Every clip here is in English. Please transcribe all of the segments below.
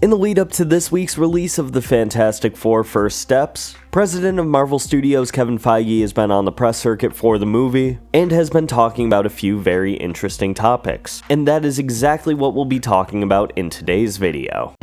In the lead up to this week's release of the Fantastic Four First Steps, President of Marvel Studios Kevin Feige has been on the press circuit for the movie and has been talking about a few very interesting topics, and that is exactly what we'll be talking about in today's video.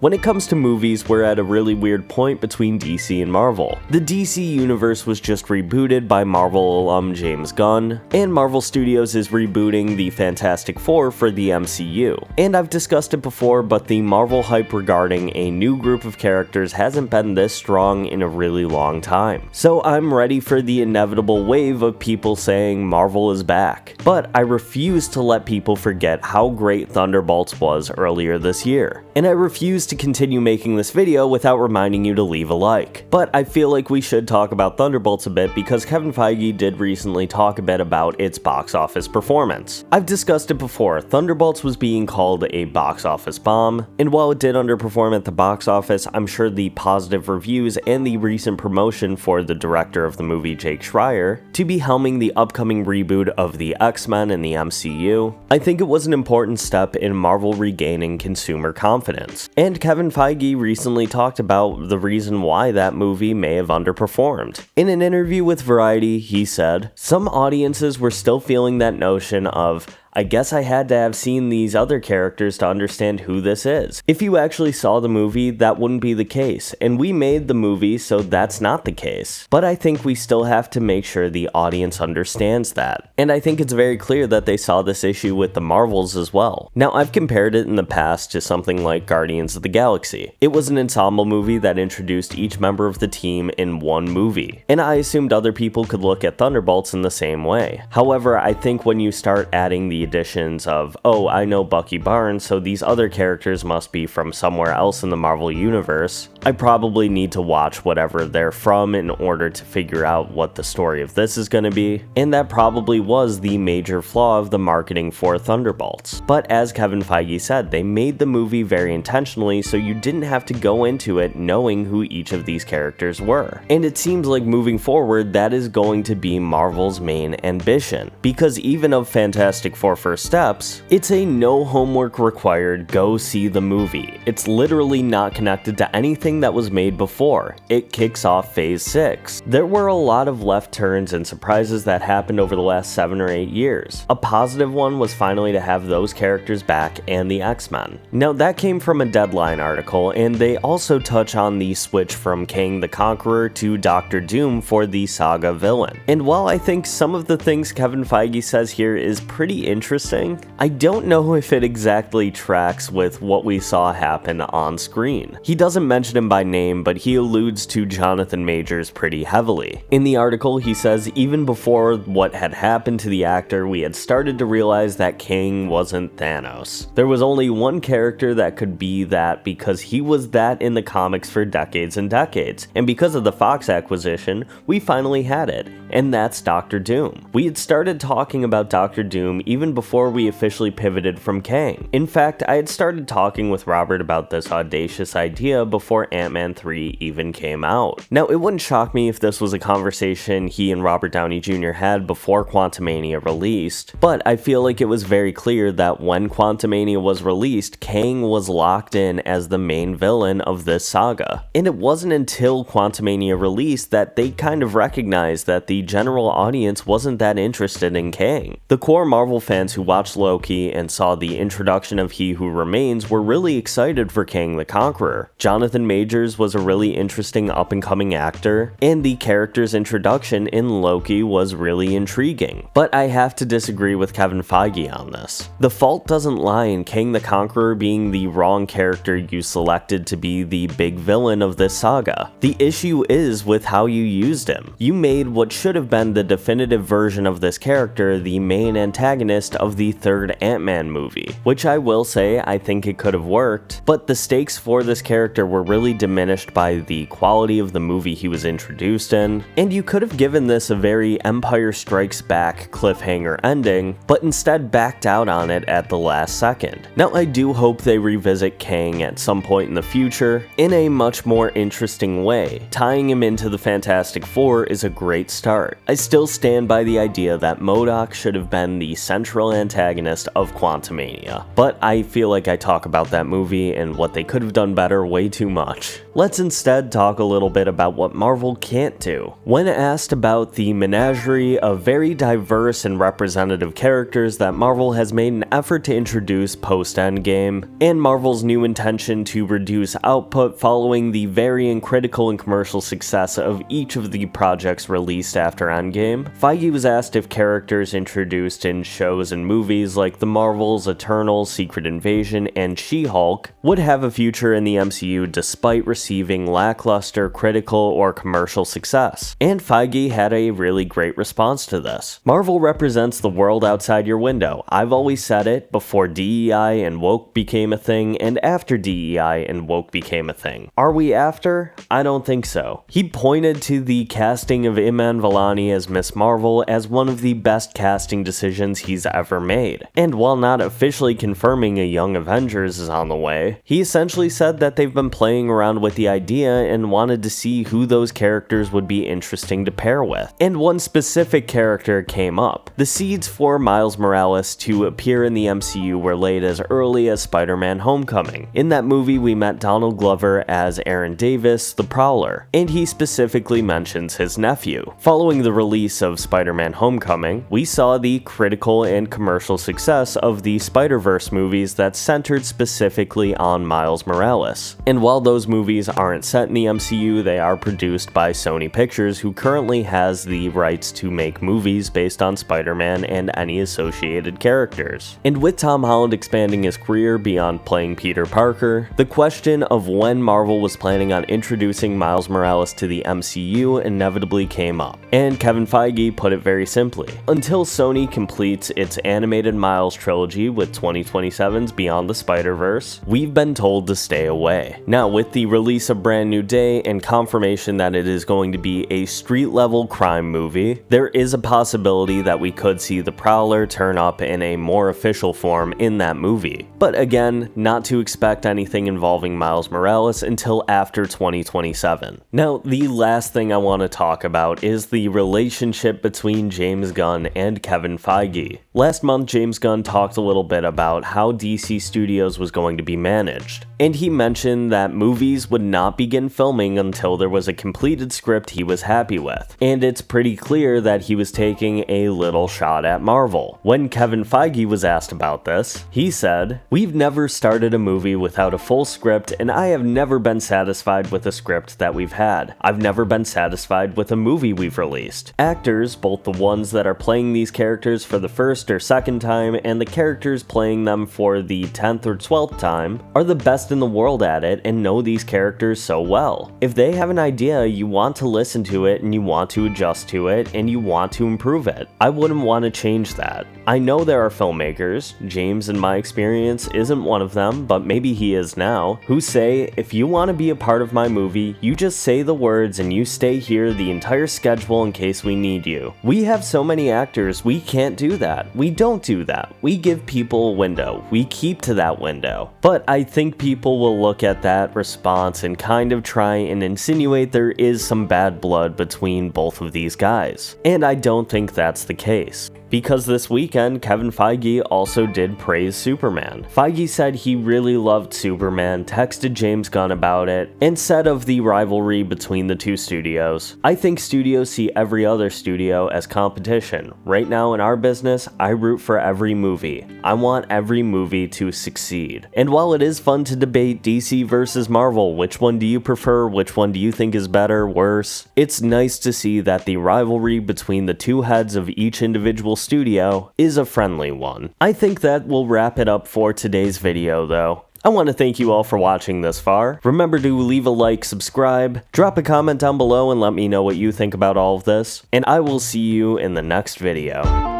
When it comes to movies, we're at a really weird point between DC and Marvel. The DC universe was just rebooted by Marvel alum James Gunn, and Marvel Studios is rebooting the Fantastic Four for the MCU. And I've discussed it before, but the Marvel hype regarding a new group of characters hasn't been this strong in a really long time. So I'm ready for the inevitable wave of people saying Marvel is back. But I refuse to let people forget how great Thunderbolts was earlier this year. And I refuse to continue making this video without reminding you to leave a like. But I feel like we should talk about Thunderbolts a bit because Kevin Feige did recently talk a bit about its box office performance. I've discussed it before, Thunderbolts was being called a box office bomb, and while it did underperform at the box office, I'm sure the positive reviews and the recent promotion for the director of the movie, Jake Schreier, to be helming the upcoming reboot of the X-Men in the MCU, I think it was an important step in Marvel regaining consumer confidence. And Kevin Feige recently talked about the reason why that movie may have underperformed. In an interview with Variety, he said, "Some audiences were still feeling that notion of, I guess I had to have seen these other characters to understand who this is. If you actually saw the movie, that wouldn't be the case, and we made the movie, so that's not the case. But I think we still have to make sure the audience understands that. And I think it's very clear that they saw this issue with the Marvels as well. Now, I've compared it in the past to something like Guardians of the Galaxy. It was an ensemble movie that introduced each member of the team in one movie, and I assumed other people could look at Thunderbolts in the same way. However, I think when you start adding the additions of, oh, I know Bucky Barnes, so these other characters must be from somewhere else in the Marvel universe, I probably need to watch whatever they're from in order to figure out what the story of this is going to be, and that probably was the major flaw of the marketing for Thunderbolts. But as Kevin Feige said, they made the movie very intentionally so you didn't have to go into it knowing who each of these characters were. And it seems like moving forward, that is going to be Marvel's main ambition, because even of Fantastic Four First Steps, it's a no homework required, go see the movie. It's literally not connected to anything that was made before. It kicks off Phase 6. There were a lot of left turns and surprises that happened over the last 7 or 8 years. A positive one was finally to have those characters back and the X-Men. Now that came from a Deadline article, and they also touch on the switch from Kang the Conqueror to Doctor Doom for the Saga villain. And while I think some of the things Kevin Feige says here is pretty interesting, I don't know if it exactly tracks with what we saw happen on screen. He doesn't mention him by name, but he alludes to Jonathan Majors pretty heavily. In the article, he says even before what had happened to the actor, we had started to realize that Kang wasn't Thanos. There was only one character that could be that because he was that in the comics for decades and decades, and because of the Fox acquisition, we finally had it, and that's Doctor Doom. We had started talking about Doctor Doom even before we officially pivoted from Kang. In fact, I had started talking with Robert about this audacious idea before Ant-Man 3 even came out. Now, it wouldn't shock me if this was a conversation he and Robert Downey Jr. had before Quantumania released, but I feel like it was very clear that when Quantumania was released, Kang was locked in as the main villain of this saga. And it wasn't until Quantumania released that they kind of recognized that the general audience wasn't that interested in Kang. The core Marvel fans who watched Loki and saw the introduction of He Who Remains were really excited for Kang the Conqueror. Jonathan Majors was a really interesting up-and-coming actor, and the character's introduction in Loki was really intriguing. But I have to disagree with Kevin Feige on this. The fault doesn't lie in Kang the Conqueror being the wrong character you selected to be the big villain of this saga. The issue is with how you used him. You made what should have been the definitive version of this character the main antagonist of the third Ant-Man movie, which I will say I think it could have worked, but the stakes for this character were really diminished by the quality of the movie he was introduced in, and you could have given this a very Empire Strikes Back cliffhanger ending, but instead backed out on it at the last second. Now, I do hope they revisit Kang at some point in the future in a much more interesting way. Tying him into the Fantastic Four is a great start. I still stand by the idea that MODOK should have been the central central antagonist of Quantumania. But I feel like I talk about that movie and what they could have done better way too much. Let's instead talk a little bit about what Marvel can't do. When asked about the menagerie of very diverse and representative characters that Marvel has made an effort to introduce post-Endgame, and Marvel's new intention to reduce output following the varying critical and commercial success of each of the projects released after Endgame, Feige was asked if characters introduced in shows and movies like The Marvels, Eternals, Secret Invasion, and She-Hulk would have a future in the MCU despite receiving lackluster critical or commercial success. And Feige had a really great response to this. Marvel represents the world outside your window. I've always said it before DEI and woke became a thing, and after DEI and woke became a thing. Are we after? I don't think so. He pointed to the casting of Iman Vellani as Miss Marvel as one of the best casting decisions he's ever made. And while not officially confirming a Young Avengers is on the way, he essentially said that they've been playing around with the idea and wanted to see who those characters would be interesting to pair with. And one specific character came up. The seeds for Miles Morales to appear in the MCU were laid as early as Spider-Man Homecoming. In that movie, we met Donald Glover as Aaron Davis, the Prowler, and he specifically mentions his nephew. Following the release of Spider-Man Homecoming, we saw the critical and commercial success of the Spider-Verse movies that centered specifically on Miles Morales. And while those movies aren't set in the MCU, they are produced by Sony Pictures, who currently has the rights to make movies based on Spider-Man and any associated characters. And with Tom Holland expanding his career beyond playing Peter Parker, the question of when Marvel was planning on introducing Miles Morales to the MCU inevitably came up. And Kevin Feige put it very simply: until Sony completes its animated Miles trilogy with 2027's Beyond the Spider-Verse, we've been told to stay away. Now, with the release of Brand New Day and confirmation that it is going to be a street-level crime movie, there is a possibility that we could see the Prowler turn up in a more official form in that movie. But again, not to expect anything involving Miles Morales until after 2027. Now, the last thing I want to talk about is the relationship between James Gunn and Kevin Feige. Last month, James Gunn talked a little bit about how DC Studios was going to be managed, and he mentioned that movies would not begin filming until there was a completed script he was happy with, and it's pretty clear that he was taking a little shot at Marvel. When Kevin Feige was asked about this, he said, "We've never started a movie without a full script, and I have never been satisfied with a script that we've had. I've never been satisfied with a movie we've released. Actors, both the ones that are playing these characters for the first or second time and the characters playing them for the 10th or 12th time, are the best in the world at it and know these characters so well. If they have an idea, you want to listen to it and you want to adjust to it and you want to improve it. I wouldn't want to change that. I know there are filmmakers, James in my experience isn't one of them, but maybe he is now, who say, if you want to be a part of my movie, you just say the words and you stay here the entire schedule in case we need you. We have so many actors, we can't do that. We don't do that. We give people a window. We keep to that window." But I think people will look at that response and kind of try and insinuate there is some bad blood between both of these guys. And I don't think that's the case. Because this weekend, Kevin Feige also did praise Superman. Feige said he really loved Superman, texted James Gunn about it, and said of the rivalry between the two studios, "I think studios see every other studio as competition. Right now in our business, I root for every movie. I want every movie to succeed." And while it is fun to debate DC versus Marvel, which one do you prefer, which one do you think is better, worse, it's nice to see that the rivalry between the two heads of each individual studio is a friendly one. I think that will wrap it up for today's video though. I want to thank you all for watching this far. Remember to leave a like, subscribe, drop a comment down below and let me know what you think about all of this, and I will see you in the next video.